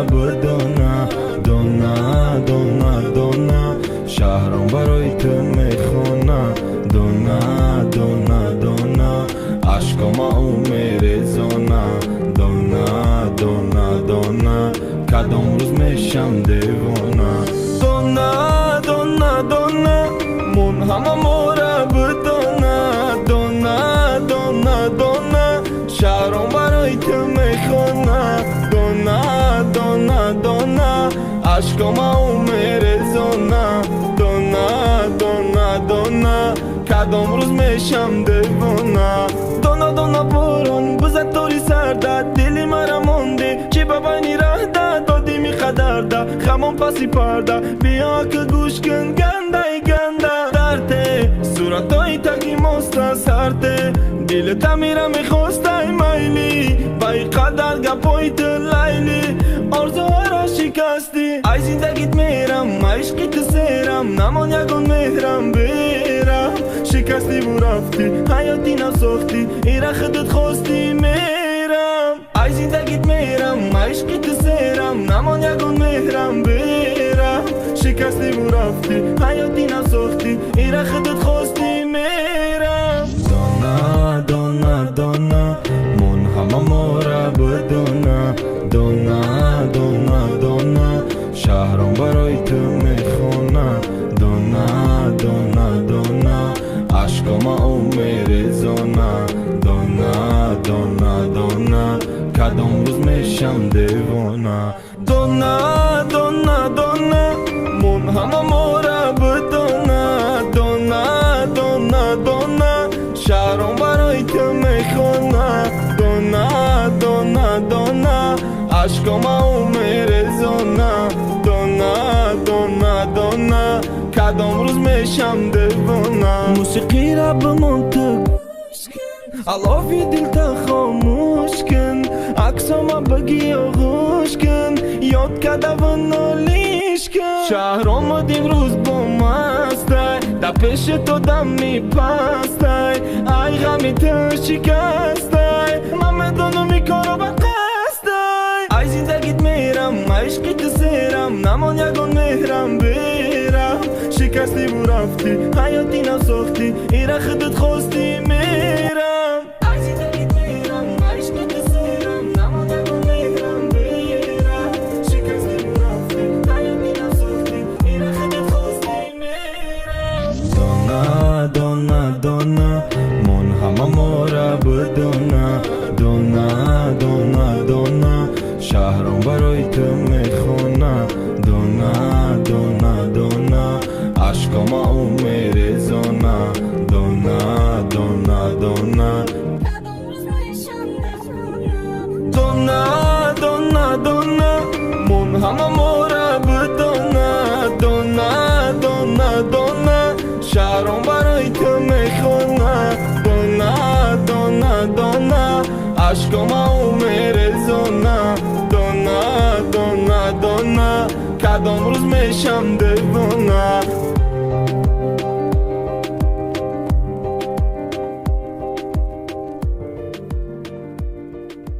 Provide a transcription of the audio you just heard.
بدونا دونا دونا دونا شهرم برای تو میخونا دونا دونا دونا عشقم او میرزونا دونا دونا دونا کدام روز میشم دیوونا دونا دونا دونا من همه مورا بدونا دونا دونا دونا شهرم برای تو میخونا دونا دونا دونا عشقم او میرزونا دونا دونا دونا کدام روز میشم دیوونا دونا دونا بارون بزد توری سرده دلی مرا مونده چی بابانی ره ده دادی می خدرده خمام پسی پرده بیا که گوش کن گنده گنده درده صورتای تگی مسته سرده دل تمیره میخواسته میلی بای قدر گپای تو لیلی آرزوها را شکستی ای زندگیت میرم عشقی تو سیرم نمان یکون مهرم بیرم شکستی و رفتی حیاتی نساختی ایره خودت خواستی میرم ای زندگیت میرم عشقی تو سیرم نمان یکون مهرم بیرم شکستی و رفتی حیاتی نساختی ایره خودت خواستی میرم دونا دونا دونا من همه مورا بدونا دونا دونا دونا شهرم برای تو میخونا دونا دونا دونا عشقم او میرزونا دونا دونا دونا کدام روز میشم دیوونا دونا دونا دونا من همه مورا بدونا دونا دونا دونا شهرم برای تو میخونا دونا دونا دونا عشقم او میرزونا دونا دونا دونا کدام روز میشم دیوونا موسیقی را به منطق علافی دل تا خاموش کن عکسما بگی آغوش کن یاد کده و نالیش کن شهر آمد امروز با مسته در پیش تو دم میپسته ای غمی تو شکسته من میدانم میکارو به قصده ای زندگیت میرم عشقی تو سیرم نمان یکون مهرم بیرم شکستی و رفتی حیاتی نساختی ایره خودت خواستی میرم ای زندگیت میرم عشقی تو سیرم نمان یکون مهرم بیرم شکستی و رفتی حیاتی نساختی ایره خودت خواستی میرم دونا دونا دونا من همه مورا بدونا دونا دونا دونا شهرم برای تو میخونا دونا دونا دونا عشقم او میرزونا دونا دونا دونا دونا دونا دونا من همه مورا بدونا دونا دونا دونا شهرم برای تو میخونا دونا دونا دونا عشقم او میرزونا دونا دونا دونا کدام روز میشم